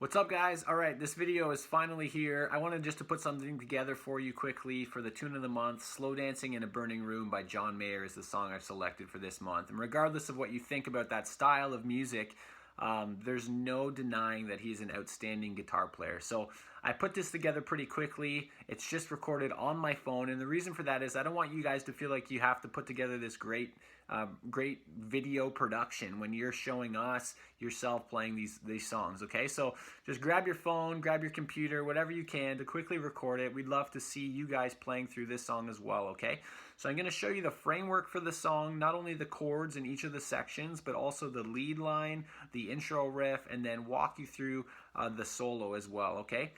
What's up, guys? All right, this video is finally here. I wanted just to put something together for you quickly for the tune of the month. Slow Dancing in a Burning Room by John Mayer is the song I've selected for this month. And regardless of what you think about that style of music, there's no denying that he's an outstanding guitar player. So I put this together pretty quickly. It's just recorded on my phone, and the reason for that is I don't want you guys to feel like you have to put together this great video production when you're showing us yourself playing these songs. Okay, so just grab your phone, grab your computer, whatever you can to quickly record it. We'd love to see you guys playing through this song as well. Okay, so I'm going to show you the framework for the song, not only the chords in each of the sections, but also the lead line, the intro riff, and then walk you through the solo as well. Okay,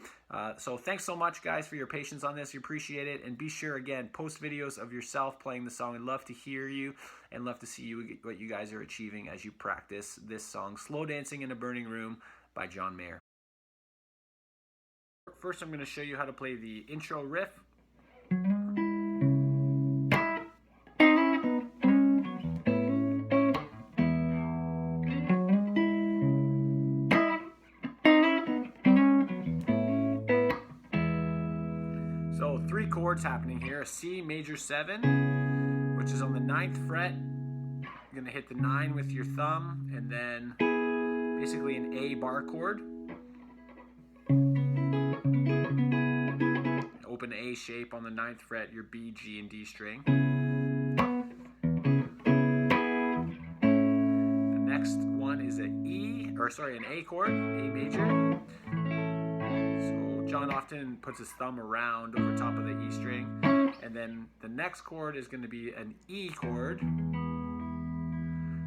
so thanks so much, guys, for your patience on this. We appreciate it, and be sure, again, post videos of yourself playing the song. I'd love to hear you and love to see what you guys are achieving as you practice this song, Slow Dancing in a Burning Room by John Mayer. First, I'm going to show you how to play the intro riff. So 3 chords happening here: a C major 7, which is on the 9th fret. You're going to hit the 9 with your thumb, and then basically an A bar chord. Open A shape on the 9th fret, your B, G, and D string. The next one is an A chord, A major. So John often puts his thumb around over top of the E string. And then the next chord is going to be an E chord,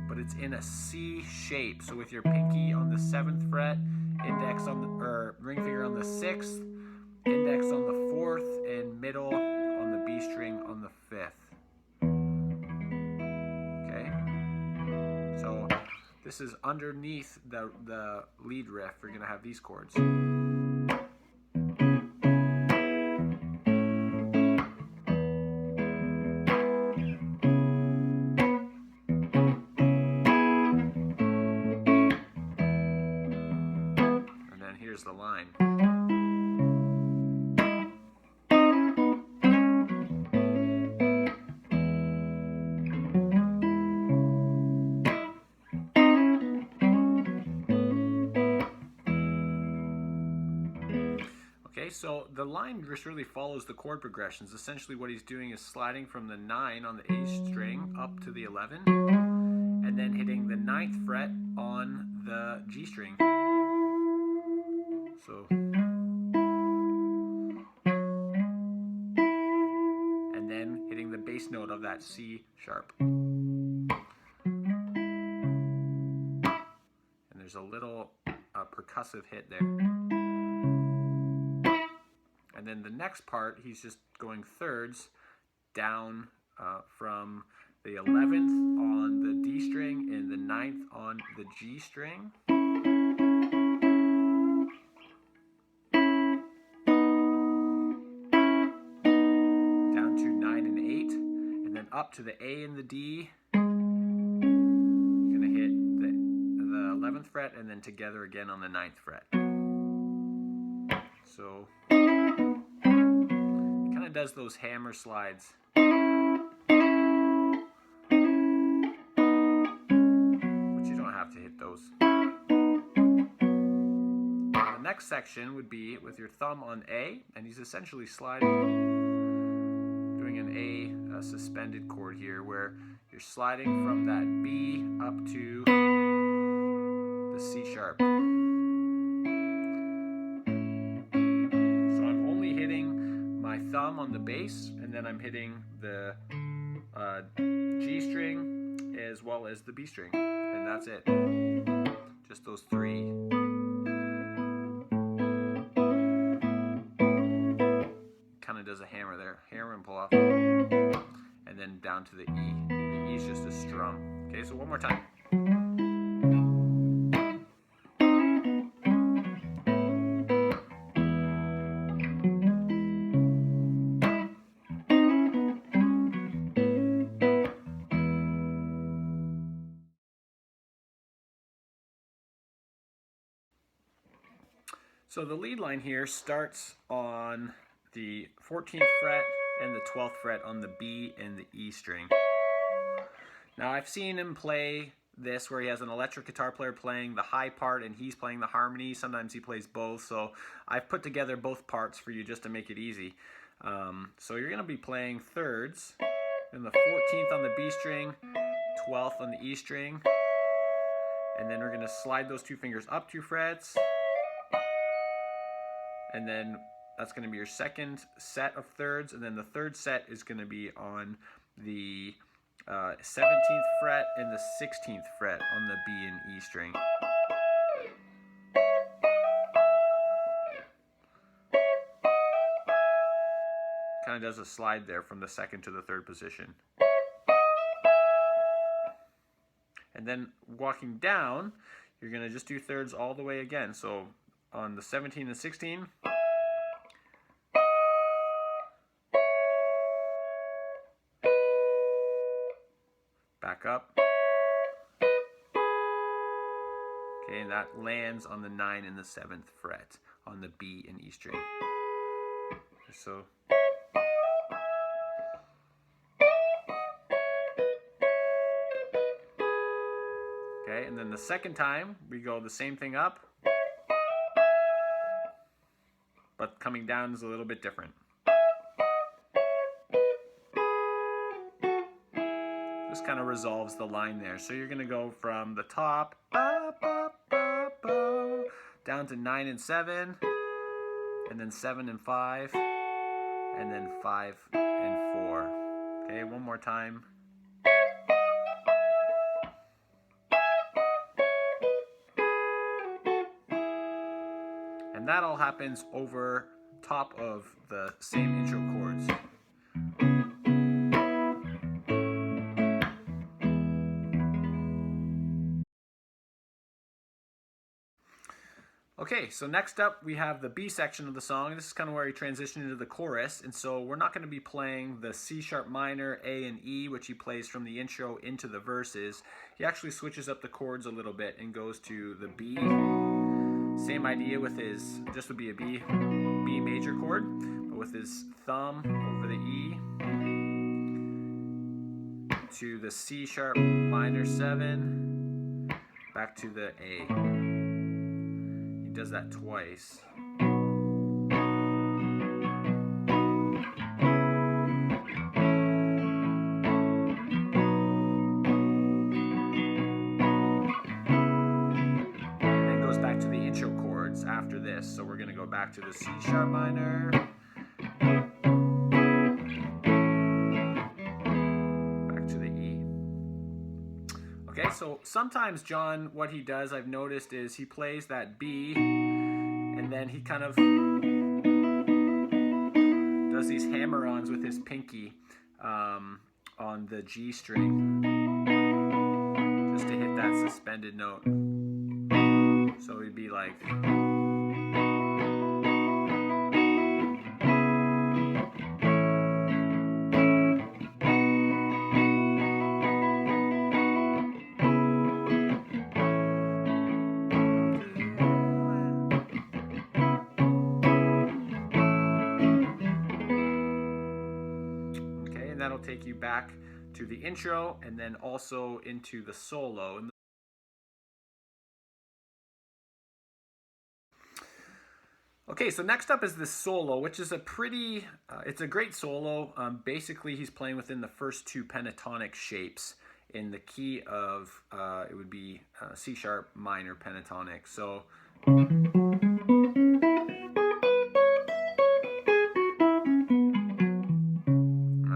but it's in a C shape. So with your pinky on the 7th fret, index on the ring finger on the 6th, index on the 4th, and middle on the B string on the 5th. Okay, so this is underneath the lead riff. We're going to have these chords. Here's the line. Okay, so the line just really follows the chord progressions. Essentially what he's doing is sliding from the 9 on the A string up to the 11, and then hitting the 9th fret on the G string. So, and then hitting the bass note of that C sharp. And there's a little percussive hit there. And then the next part, he's just going thirds down from the 11th on the D string and the 9th on the G string. Up to the A and the D. You're going to hit the 11th fret and then together again on the 9th fret. So it kind of does those hammer slides. But you don't have to hit those. Now, the next section would be with your thumb on A, and he's essentially sliding, doing an A suspended chord here, where you're sliding from that B up to the C sharp. So I'm only hitting my thumb on the bass, and then I'm hitting the G string as well as the B string, and that's it. Just those 3. Kind of does a hammer there, hammer and pull off. And then down to the E. The E is just a strum. Okay, so one more time. So the lead line here starts on the 14th fret and the 12th fret on the B and the E string. Now I've seen him play this where he has an electric guitar player playing the high part and he's playing the harmony. Sometimes he plays both, so I've put together both parts for you just to make it easy. So you're going to be playing thirds in the 14th on the B string, 12th on the E string, and then we're going to slide those two fingers up 2 frets, and then that's going to be your second set of thirds, and then the third set is going to be on the 17th fret and the 16th fret on the B and E string. Kind of does a slide there from the second to the third position. And then walking down, you're going to just do thirds all the way again. So on the 17 and 16, back up. Okay, and that lands on the 9 and the 7th fret on the B and E string. So okay, and then the second time we go the same thing up, but coming down is a little bit different. This kind of resolves the line there. So you're going to go from the top down to 9 and 7, and then 7 and 5, and then 5 and 4. Okay, one more time. And that all happens over top of the same intro chords. Okay, so next up we have the B section of the song. This is kind of where he transitioned into the chorus, and so we're not going to be playing the C sharp minor, A, and E, which he plays from the intro into the verses. He actually switches up the chords a little bit and goes to the B. Same idea with his, just would be a B major chord, but with his thumb over the E, to the C sharp minor 7, back to the A. Does that twice. And then goes back to the intro chords after this. So we're going to go back to the C sharp minor, back to the E. Okay, so sometimes John, what he does, I've noticed, is he plays that B, and then he kind of does these hammer-ons with his pinky on the G string, just to hit that suspended note. So he'd be like... That'll take you back to the intro and then also into the solo. Okay, so next up is this solo, which is a pretty, it's a great solo. Basically, he's playing within the first two pentatonic shapes in the key of, it would be C sharp minor pentatonic. So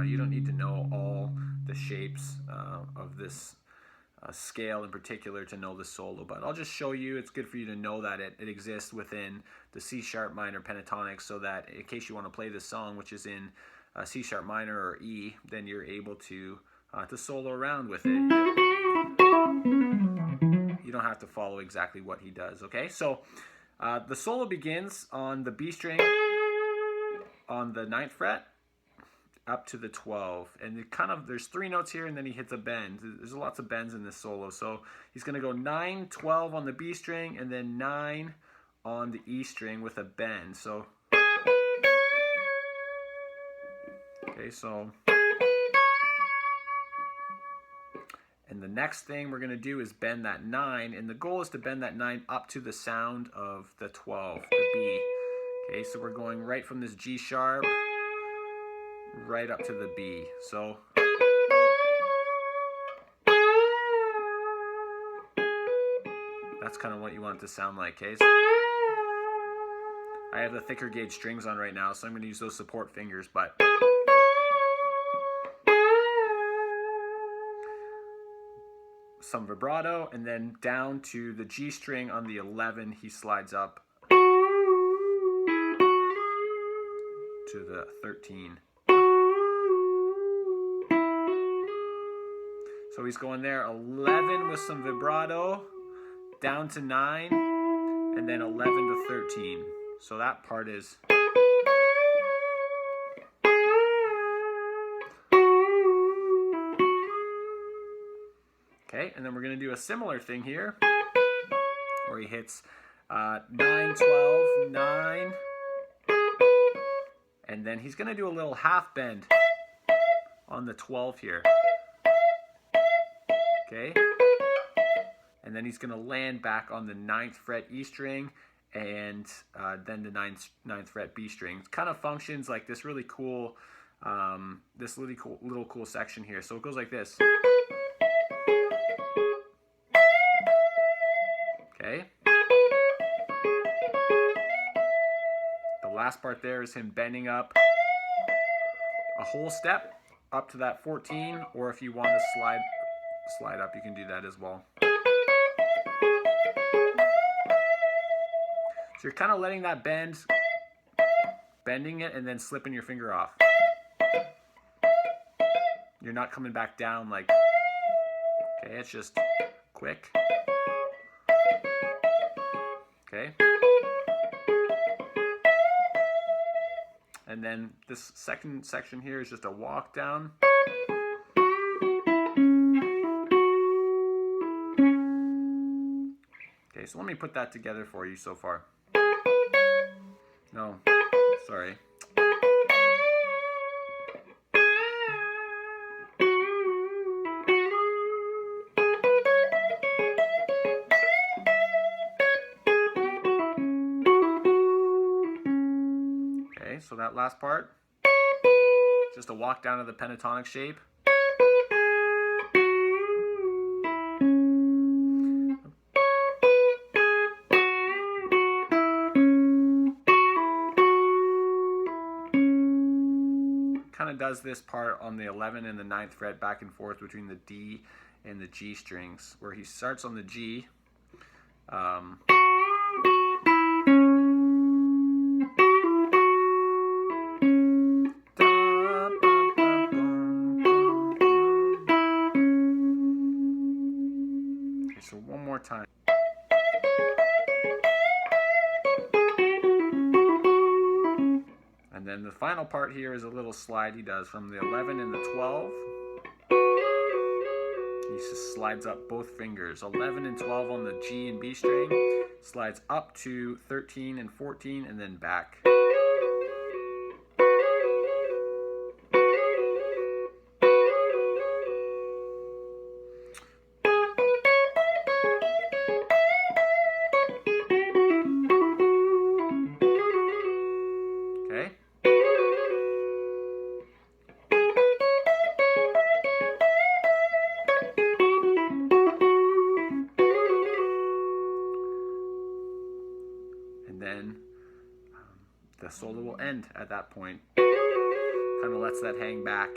you don't need to know all the shapes of this scale in particular to know the solo, but I'll just show you. It's good for you to know that it exists within the C sharp minor pentatonic, so that in case you want to play this song, which is in C sharp minor or E, then you're able to solo around with it. You don't have to follow exactly what he does. Okay, so the solo begins on the B string on the 9th fret up to the 12, and it kind of, there's 3 notes here, and then he hits a bend. There's lots of bends in this solo, so he's going to go 9, 12 on the B string, and then 9 on the E string with a bend. So, okay, so, and the next thing we're going to do is bend that 9, and the goal is to bend that 9 up to the sound of the 12, the B. Okay, so we're going right from this G sharp right up to the B. So that's kind of what you want it to sound like. Okay, so I have the thicker gauge strings on right now, so I'm going to use those support fingers, but some vibrato, and then down to the G string on the 11, he slides up to the 13. So he's going there, 11 with some vibrato, down to 9, and then 11 to 13. So that part is... Okay, and then we're going to do a similar thing here, where he hits 9, 12, 9, and then he's going to do a little half bend on the 12 here. Okay, and then he's going to land back on the 9th fret E string, and then the 9th fret B string. It kind of functions like this really cool, little cool section here. So it goes like this. Okay. The last part there is him bending up a whole step up to that 14, or if you want to slide up, you can do that as well. So you're kind of letting that bending it and then slipping your finger off. You're not coming back down like, okay, it's just quick. Okay. And then this second section here is just a walk down. Okay, so let me put that together for you so far. No, sorry. Okay, so that last part, just a walk down to the pentatonic shape. Kind of does this part on the 11 and the 9th fret back and forth between the D and the G strings, where he starts on the G. Okay, so one more time. And then the final part here is a little slide he does from the 11 and the 12. He just slides up both fingers, 11 and 12 on the G and B string, slides up to 13 and 14, and then back. Okay. And then the solo will end at that point. Kind of lets that hang back.